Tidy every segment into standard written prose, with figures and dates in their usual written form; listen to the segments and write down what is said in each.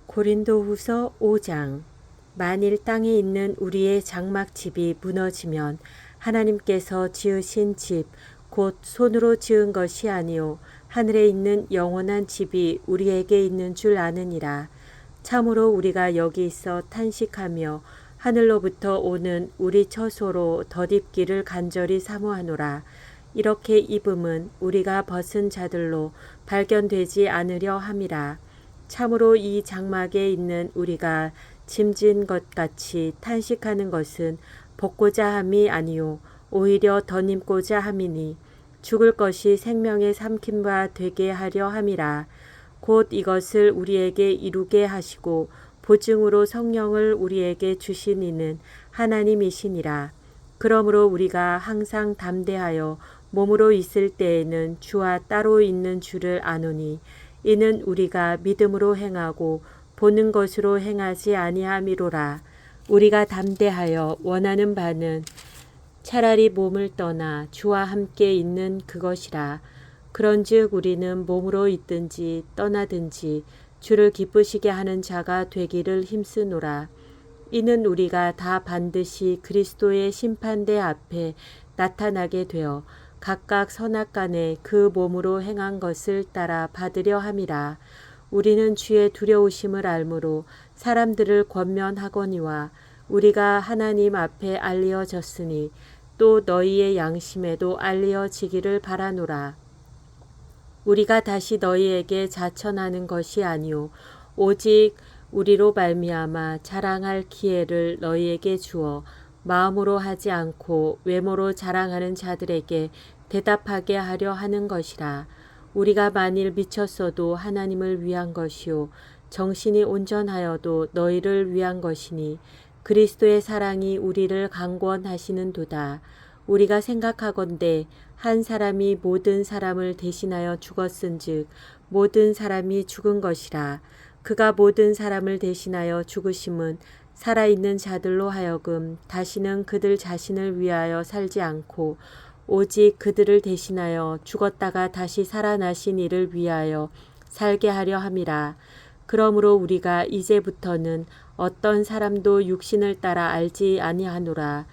고린도후서 5장. 만일 땅에 있는 우리의 장막집이 무너지면 하나님께서 지으신 집 곧 손으로 지은 것이 아니요 하늘에 있는 영원한 집이 우리에게 있는 줄 아느니라. 참으로 우리가 여기 있어 탄식하며 하늘로부터 오는 우리 처소로 덧입기를 간절히 사모하노라. 이렇게 입음은 우리가 벗은 자들로 발견되지 않으려 함이라. 참으로 이 장막에 있는 우리가 짐진 것 같이 탄식하는 것은 벗고자 함이 아니요 오히려 덧입고자 함이니 죽을 것이 생명의 삼킨 바 되게 하려 함이라. 곧 이것을 우리에게 이루게 하시고 보증으로 성령을 우리에게 주신 이는 하나님이시니라. 그러므로 우리가 항상 담대하여 몸으로 있을 때에는 주와 따로 있는 줄을 아노니 이는 우리가 믿음으로 행하고 보는 것으로 행하지 아니함이로라. 우리가 담대하여 원하는 바는 차라리 몸을 떠나 주와 함께 있는 그것이라. 그런즉 우리는 몸으로 있든지 떠나든지 주를 기쁘시게 하는 자가 되기를 힘쓰노라. 이는 우리가 다 반드시 그리스도의 심판대 앞에 나타나게 되어 각각 선악간에 그 몸으로 행한 것을 따라 받으려 함이라. 우리는 주의 두려우심을 알므로 사람들을 권면하거니와 우리가 하나님 앞에 알리어졌으니 또 너희의 양심에도 알리어지기를 바라노라. 우리가 다시 너희에게 자천하는 것이 아니요 오직 우리로 말미암아 자랑할 기회를 너희에게 주어 마음으로 하지 않고 외모로 자랑하는 자들에게 대답하게 하려 하는 것이라. 우리가 만일 미쳤어도 하나님을 위한 것이요 정신이 온전하여도 너희를 위한 것이니 그리스도의 사랑이 우리를 강권하시는도다. 우리가 생각하건대 한 사람이 모든 사람을 대신하여 죽었은즉 모든 사람이 죽은 것이라. 그가 모든 사람을 대신하여 죽으심은 살아있는 자들로 하여금 다시는 그들 자신을 위하여 살지 않고 오직 그들을 대신하여 죽었다가 다시 살아나신 이를 위하여 살게 하려 함이라. 그러므로 우리가 이제부터는 어떤 사람도 육신을 따라 알지 아니하노라.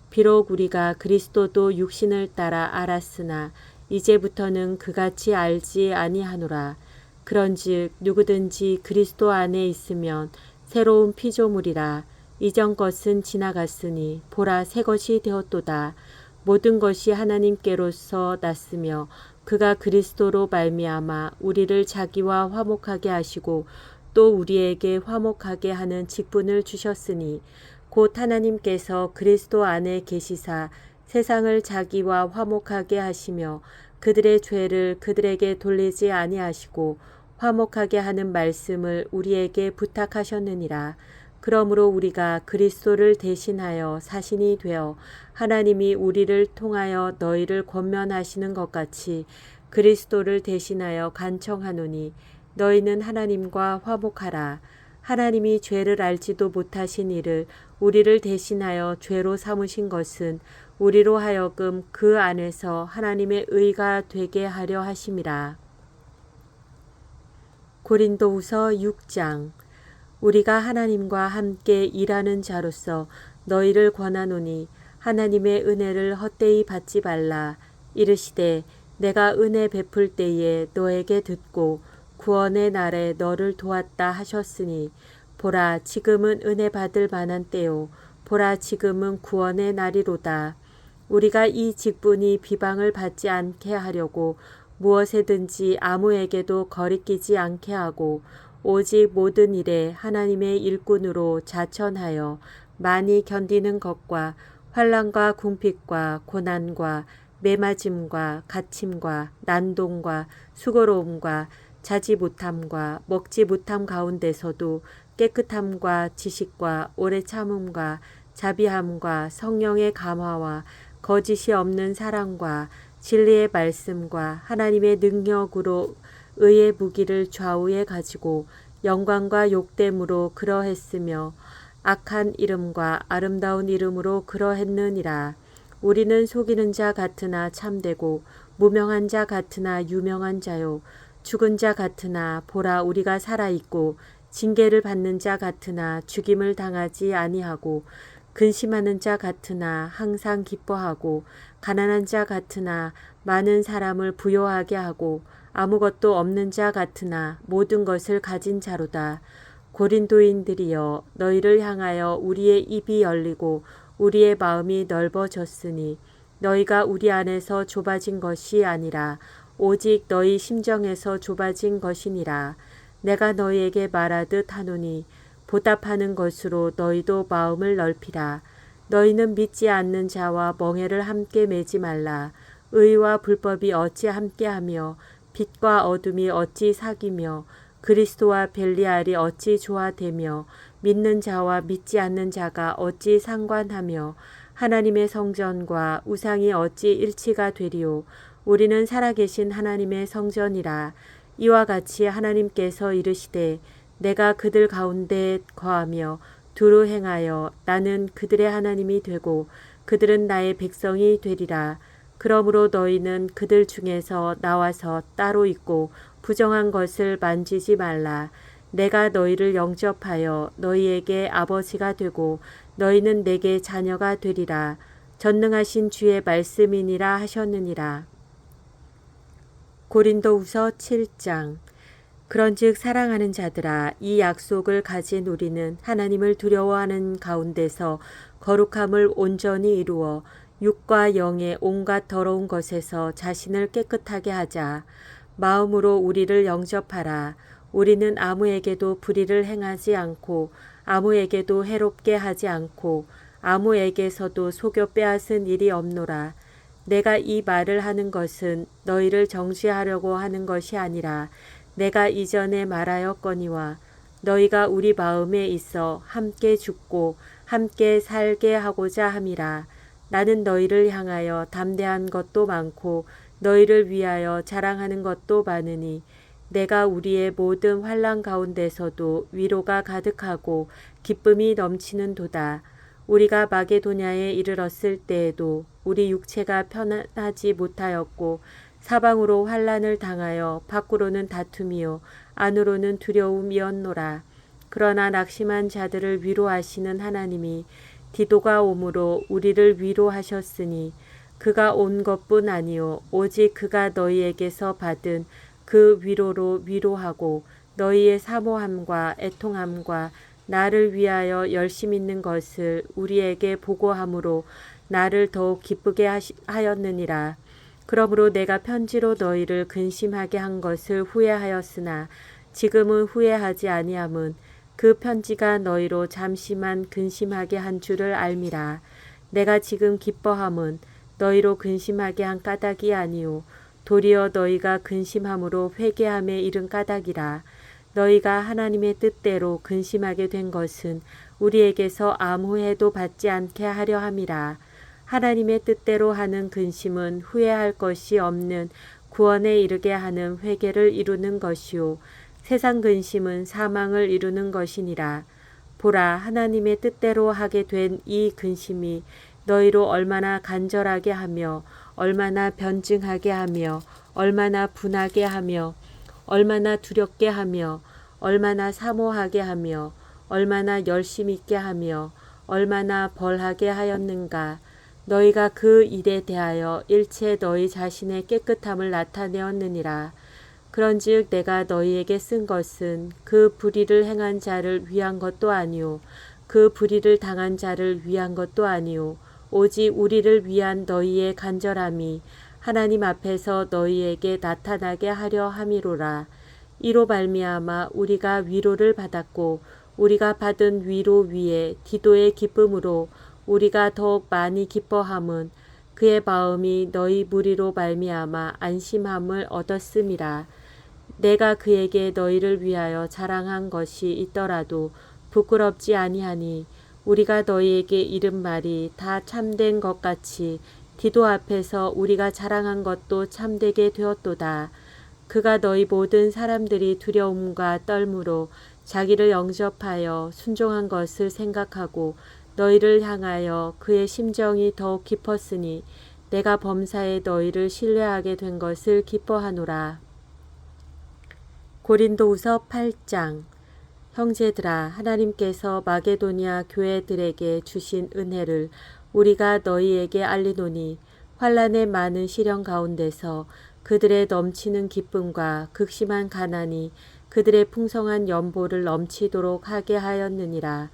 비록 우리가 그리스도도 육신을 따라 알았으나 이제부터는 그같이 알지 아니하노라. 그런즉 누구든지 그리스도 안에 있으면 새로운 피조물이라. 이전 것은 지나갔으니 보라 새 것이 되었도다. 모든 것이 하나님께로서 났으며 그가 그리스도로 말미암아 우리를 자기와 화목하게 하시고 또 우리에게 화목하게 하는 직분을 주셨으니 곧 하나님께서 그리스도 안에 계시사 세상을 자기와 화목하게 하시며 그들의 죄를 그들에게 돌리지 아니하시고 화목하게 하는 말씀을 우리에게 부탁하셨느니라. 그러므로 우리가 그리스도를 대신하여 사신이 되어 하나님이 우리를 통하여 너희를 권면하시는 것 같이 그리스도를 대신하여 간청하노니 너희는 하나님과 화목하라. 하나님이 죄를 알지도 못하신 이를 우리를 대신하여 죄로 삼으신 것은 우리로 하여금 그 안에서 하나님의 의가 되게 하려 하심이라. 고린도후서 6장. 우리가 하나님과 함께 일하는 자로서 너희를 권하노니 하나님의 은혜를 헛되이 받지 말라. 이르시되 내가 은혜 베풀 때에 너에게 듣고 구원의 날에 너를 도왔다 하셨으니 보라 지금은 은혜 받을 만한 때요 보라 지금은 구원의 날이로다. 우리가 이 직분이 비방을 받지 않게 하려고 무엇에든지 아무에게도 거리끼지 않게 하고 오직 모든 일에 하나님의 일꾼으로 자천하여 많이 견디는 것과 환난과 궁핍과 고난과 매맞음과 갇힘과 난동과 수고로움과 자지 못함과 먹지 못함 가운데서도 깨끗함과 지식과 오래 참음과 자비함과 성령의 감화와 거짓이 없는 사랑과 진리의 말씀과 하나님의 능력으로 의의 무기를 좌우에 가지고 영광과 욕됨으로 그러했으며 악한 이름과 아름다운 이름으로 그러했느니라. 우리는 속이는 자 같으나 참되고 무명한 자 같으나 유명한 자요 죽은 자 같으나 보라 우리가 살아있고 징계를 받는 자 같으나 죽임을 당하지 아니하고 근심하는 자 같으나 항상 기뻐하고 가난한 자 같으나 많은 사람을 부요하게 하고 아무것도 없는 자 같으나 모든 것을 가진 자로다. 고린도인들이여 너희를 향하여 우리의 입이 열리고 우리의 마음이 넓어졌으니 너희가 우리 안에서 좁아진 것이 아니라 오직 너희 심정에서 좁아진 것이니라. 내가 너희에게 말하듯 하노니 보답하는 것으로 너희도 마음을 넓히라. 너희는 믿지 않는 자와 멍에를 함께 매지 말라. 의와 불법이 어찌 함께하며 빛과 어둠이 어찌 사귀며 그리스도와 벨리알이 어찌 조화되며 믿는 자와 믿지 않는 자가 어찌 상관하며 하나님의 성전과 우상이 어찌 일치가 되리요. 우리는 살아계신 하나님의 성전이라. 이와 같이 하나님께서 이르시되 내가 그들 가운데 거하며 두루 행하여 나는 그들의 하나님이 되고 그들은 나의 백성이 되리라. 그러므로 너희는 그들 중에서 나와서 따로 있고 부정한 것을 만지지 말라. 내가 너희를 영접하여 너희에게 아버지가 되고 너희는 내게 자녀가 되리라. 전능하신 주의 말씀이니라 하셨느니라. 고린도후서 7장. 그런즉 사랑하는 자들아 이 약속을 가진 우리는 하나님을 두려워하는 가운데서 거룩함을 온전히 이루어 육과 영의 온갖 더러운 것에서 자신을 깨끗하게 하자. 마음으로 우리를 영접하라. 우리는 아무에게도 불의를 행하지 않고 아무에게도 해롭게 하지 않고 아무에게서도 속여 빼앗은 일이 없노라. 내가 이 말을 하는 것은 너희를 정죄하려고 하는 것이 아니라 내가 이전에 말하였거니와 너희가 우리 마음에 있어 함께 죽고 함께 살게 하고자 함이라. 나는 너희를 향하여 담대한 것도 많고 너희를 위하여 자랑하는 것도 많으니 내가 우리의 모든 환난 가운데서도 위로가 가득하고 기쁨이 넘치는 도다. 우리가 마게도냐에 이르렀을 때에도 우리 육체가 편안하지 못하였고 사방으로 환난을 당하여 밖으로는 다툼이요 안으로는 두려움이었노라. 그러나 낙심한 자들을 위로하시는 하나님이 디도가 오므로 우리를 위로하셨으니 그가 온 것뿐 아니요 오직 그가 너희에게서 받은 그 위로로 위로하고 너희의 사모함과 애통함과 나를 위하여 열심 있는 것을 우리에게 보고함으로 나를 더욱 기쁘게 하였느니라. 그러므로 내가 편지로 너희를 근심하게 한 것을 후회하였으나 지금은 후회하지 아니함은 그 편지가 너희로 잠시만 근심하게 한 줄을 알미라. 내가 지금 기뻐함은 너희로 근심하게 한 까닭이 아니요 도리어 너희가 근심함으로 회개함에 이른 까닭이라. 너희가 하나님의 뜻대로 근심하게 된 것은 우리에게서 아무 해도 받지 않게 하려 함이라. 하나님의 뜻대로 하는 근심은 후회할 것이 없는 구원에 이르게 하는 회개를 이루는 것이요 세상 근심은 사망을 이루는 것이니라. 보라, 하나님의 뜻대로 하게 된 이 근심이 너희로 얼마나 간절하게 하며 얼마나 변증하게 하며 얼마나 분하게 하며 얼마나 두렵게 하며 얼마나 사모하게 하며 얼마나 열심 있게 하며 얼마나 벌하게 하였는가. 너희가 그 일에 대하여 일체 너희 자신의 깨끗함을 나타내었느니라. 그런즉 내가 너희에게 쓴 것은 그 불의를 행한 자를 위한 것도 아니요 그 불의를 당한 자를 위한 것도 아니요 오직 우리를 위한 너희의 간절함이 하나님 앞에서 너희에게 나타나게 하려 함이로라. 이로 말미암아 우리가 위로를 받았고 우리가 받은 위로 위에 디도의 기쁨으로 우리가 더욱 많이 기뻐함은 그의 마음이 너희 무리로 말미암아 안심함을 얻었음이라. 내가 그에게 너희를 위하여 자랑한 것이 있더라도 부끄럽지 아니하니 우리가 너희에게 이른 말이 다 참된 것 같이 디도 앞에서 우리가 자랑한 것도 참되게 되었도다. 그가 너희 모든 사람들이 두려움과 떨므로 자기를 영접하여 순종한 것을 생각하고 너희를 향하여 그의 심정이 더욱 깊었으니 내가 범사에 너희를 신뢰하게 된 것을 기뻐하노라. 고린도후서 8장. 형제들아, 하나님께서 마게도니아 교회들에게 주신 은혜를 우리가 너희에게 알리노니 환난의 많은 시련 가운데서 그들의 넘치는 기쁨과 극심한 가난이 그들의 풍성한 연보를 넘치도록 하게 하였느니라.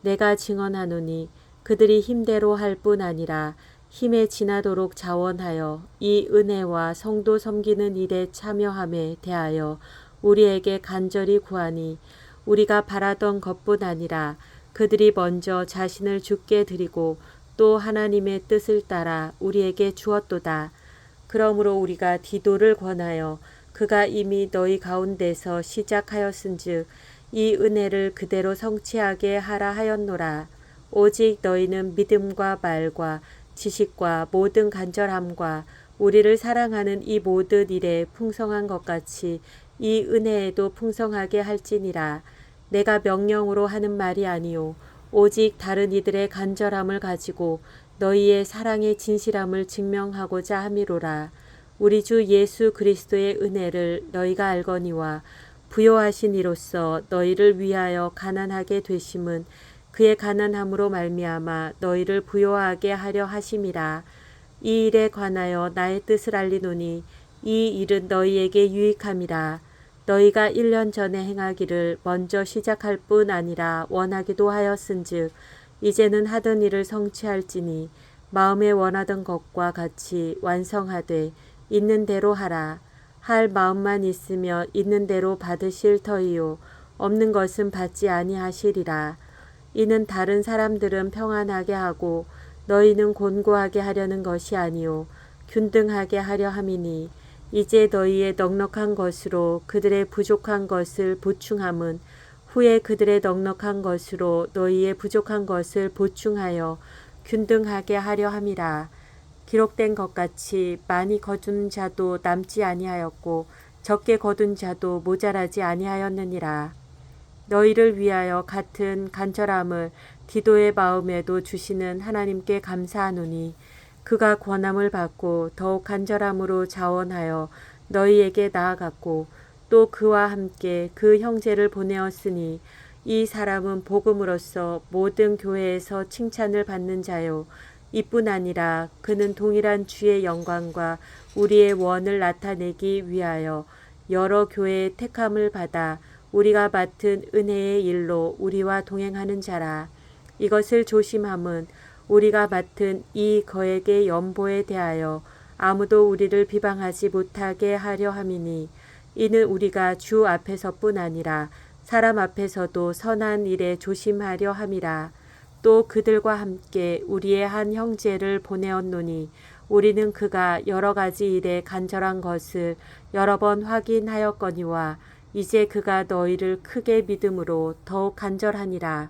내가 증언하노니 그들이 힘대로 할 뿐 아니라 힘에 지나도록 자원하여 이 은혜와 성도 섬기는 일에 참여함에 대하여 우리에게 간절히 구하니 우리가 바라던 것뿐 아니라 그들이 먼저 자신을 주께 드리고 또 하나님의 뜻을 따라 우리에게 주었도다. 그러므로 우리가 디도를 권하여 그가 이미 너희 가운데서 시작하였은즉 이 은혜를 그대로 성취하게 하라 하였노라. 오직 너희는 믿음과 말과 지식과 모든 간절함과 우리를 사랑하는 이 모든 일에 풍성한 것 같이 이 은혜에도 풍성하게 할지니라. 내가 명령으로 하는 말이 아니요 오직 다른 이들의 간절함을 가지고 너희의 사랑의 진실함을 증명하고자 함이로라. 우리 주 예수 그리스도의 은혜를 너희가 알거니와 부요하신 이로써 너희를 위하여 가난하게 되심은 그의 가난함으로 말미암아 너희를 부요하게 하려 하심이라. 이 일에 관하여 나의 뜻을 알리노니 이 일은 너희에게 유익함이라. 너희가 1년 전에 행하기를 먼저 시작할 뿐 아니라 원하기도 하였은즉 이제는 하던 일을 성취할지니 마음에 원하던 것과 같이 완성하되 있는 대로 하라. 할 마음만 있으며 있는 대로 받으실 터이요 없는 것은 받지 아니하시리라. 이는 다른 사람들은 평안하게 하고 너희는 곤고하게 하려는 것이 아니요 균등하게 하려 함이니 이제 너희의 넉넉한 것으로 그들의 부족한 것을 보충함은 후에 그들의 넉넉한 것으로 너희의 부족한 것을 보충하여 균등하게 하려 함이라. 기록된 것 같이 많이 거둔 자도 남지 아니하였고 적게 거둔 자도 모자라지 아니하였느니라. 너희를 위하여 같은 간절함을 디도의 마음에도 주시는 하나님께 감사하노니 그가 권함을 받고 더욱 간절함으로 자원하여 너희에게 나아갔고 또 그와 함께 그 형제를 보내었으니 이 사람은 복음으로써 모든 교회에서 칭찬을 받는 자요 이뿐 아니라 그는 동일한 주의 영광과 우리의 원을 나타내기 위하여 여러 교회의 택함을 받아 우리가 맡은 은혜의 일로 우리와 동행하는 자라. 이것을 조심함은 우리가 맡은 이 거액의 연보에 대하여 아무도 우리를 비방하지 못하게 하려 함이니 이는 우리가 주 앞에서뿐 아니라 사람 앞에서도 선한 일에 조심하려 함이라. 또 그들과 함께 우리의 한 형제를 보내었노니 우리는 그가 여러 가지 일에 간절한 것을 여러 번 확인하였거니와 이제 그가 너희를 크게 믿음으로 더욱 간절하니라.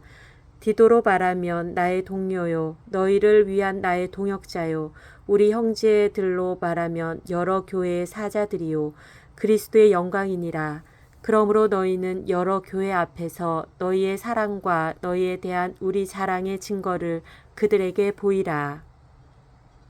디도로 말하면 나의 동료요 너희를 위한 나의 동역자요 우리 형제들로 말하면 여러 교회의 사자들이요 그리스도의 영광이니라. 그러므로 너희는 여러 교회 앞에서 너희의 사랑과 너희에 대한 우리 자랑의 증거를 그들에게 보이라.